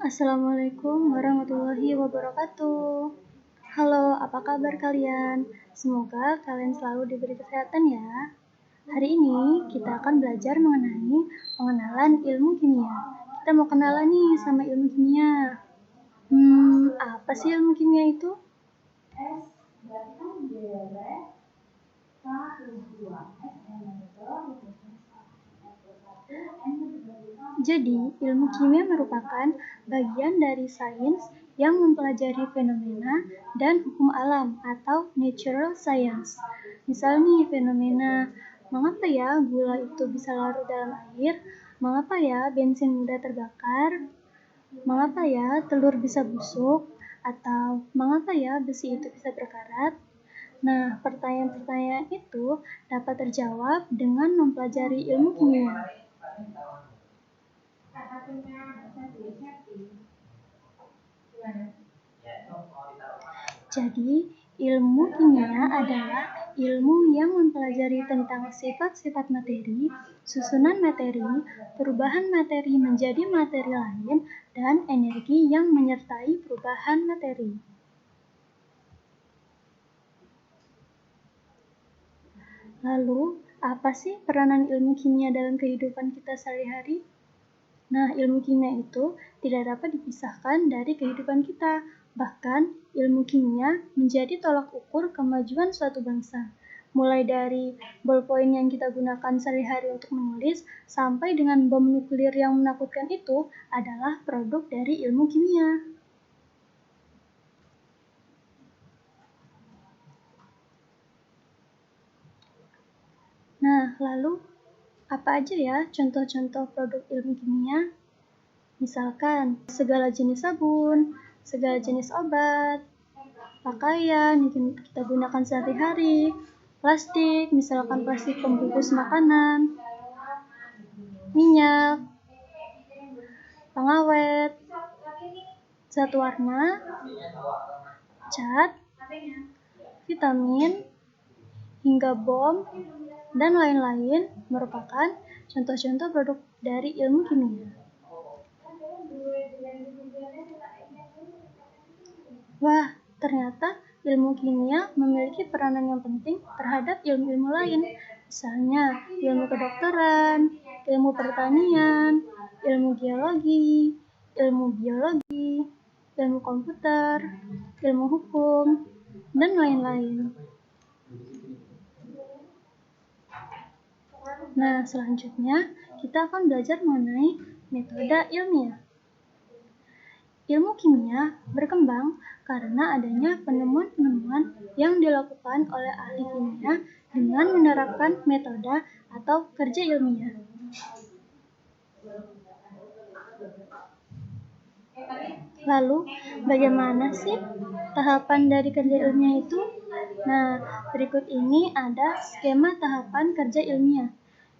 Assalamualaikum warahmatullahi wabarakatuh. Halo, apa kabar kalian? Semoga kalian selalu diberi kesehatan ya. Hari ini kita akan belajar mengenai pengenalan ilmu kimia. Kita mau kenalan nih sama ilmu kimia. Apa sih ilmu kimia itu? Jadi, ilmu kimia merupakan bagian dari sains yang mempelajari fenomena dan hukum alam atau natural science. Misal nih fenomena, mengapa ya gula itu bisa larut dalam air? Mengapa ya bensin mudah terbakar? Mengapa ya telur bisa busuk? Atau mengapa ya besi itu bisa berkarat? Nah, pertanyaan-pertanyaan itu dapat terjawab dengan mempelajari ilmu kimia. Jadi, ilmu kimia adalah ilmu yang mempelajari tentang sifat-sifat materi, susunan materi, perubahan materi menjadi materi lain, dan energi yang menyertai perubahan materi. Lalu, apa sih peranan ilmu kimia dalam kehidupan kita sehari-hari? Nah, ilmu kimia itu tidak dapat dipisahkan dari kehidupan kita. Bahkan, ilmu kimia menjadi tolak ukur kemajuan suatu bangsa. Mulai dari ballpoint yang kita gunakan sehari-hari untuk menulis, sampai dengan bom nuklir yang menakutkan itu adalah produk dari ilmu kimia. Nah, lalu apa aja ya contoh-contoh produk ilmu kimia? Misalkan, segala jenis sabun, segala jenis obat, pakaian yang kita gunakan sehari-hari, plastik, misalkan plastik pembungkus makanan, minyak, pengawet, zat warna, cat, vitamin, hingga bom, dan lain-lain merupakan contoh-contoh produk dari ilmu kimia. Wah, ternyata ilmu kimia memiliki peranan yang penting terhadap ilmu-ilmu lain, misalnya ilmu kedokteran, ilmu pertanian, ilmu geologi, ilmu biologi, ilmu komputer, ilmu hukum, dan lain-lain. Nah, selanjutnya kita akan belajar mengenai metode ilmiah. Ilmu kimia berkembang karena adanya penemuan-penemuan yang dilakukan oleh ahli kimia dengan menerapkan metode atau kerja ilmiah. Lalu, bagaimana sih tahapan dari kerja ilmiah itu? Nah, berikut ini ada skema tahapan kerja ilmiah.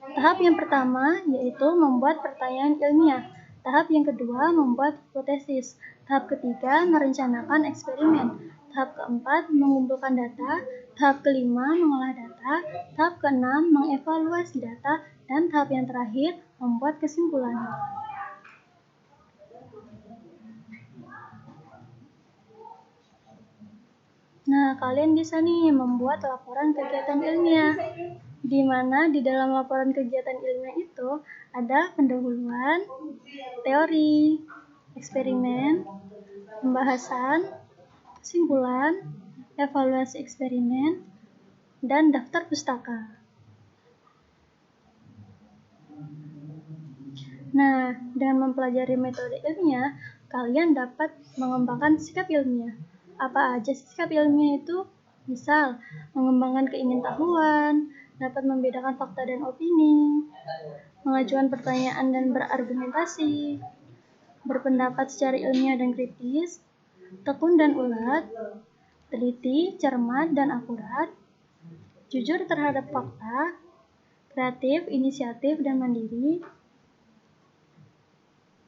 Tahap yang pertama yaitu membuat pertanyaan ilmiah. Tahap yang kedua membuat hipotesis. Tahap ketiga merencanakan eksperimen. Tahap keempat mengumpulkan data. Tahap kelima mengolah data. Tahap keenam mengevaluasi data. Dan tahap yang terakhir membuat kesimpulan. Nah, kalian bisa nih membuat laporan kegiatan ilmiah, di mana di dalam laporan kegiatan ilmiah itu ada pendahuluan, teori, eksperimen, pembahasan, kesimpulan, evaluasi eksperimen, dan daftar pustaka. Nah, dengan mempelajari metode ilmiah, kalian dapat mengembangkan sikap ilmiah. Apa aja sih sikap ilmiah itu? Misal, mengembangkan keingintahuan, dapat membedakan fakta dan opini, mengajukan pertanyaan dan berargumentasi, berpendapat secara ilmiah dan kritis, tekun dan ulet, teliti, cermat, dan akurat, jujur terhadap fakta, kreatif, inisiatif, dan mandiri,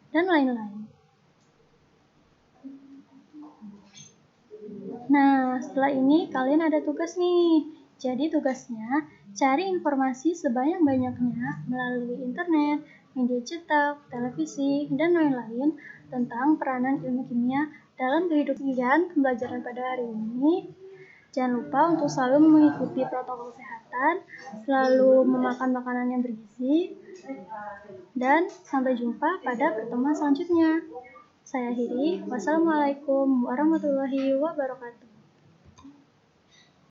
dan lain-lain. Nah, setelah ini kalian ada tugas nih. Jadi tugasnya, cari informasi sebanyak-banyaknya melalui internet, media cetak, televisi, dan lain-lain tentang peranan ilmu kimia dalam kehidupan dan pembelajaran pada hari ini. Jangan lupa untuk selalu mengikuti protokol kesehatan, selalu memakan makanan yang bergizi, dan sampai jumpa pada pertemuan selanjutnya. Saya akhiri. Wassalamualaikum warahmatullahi wabarakatuh.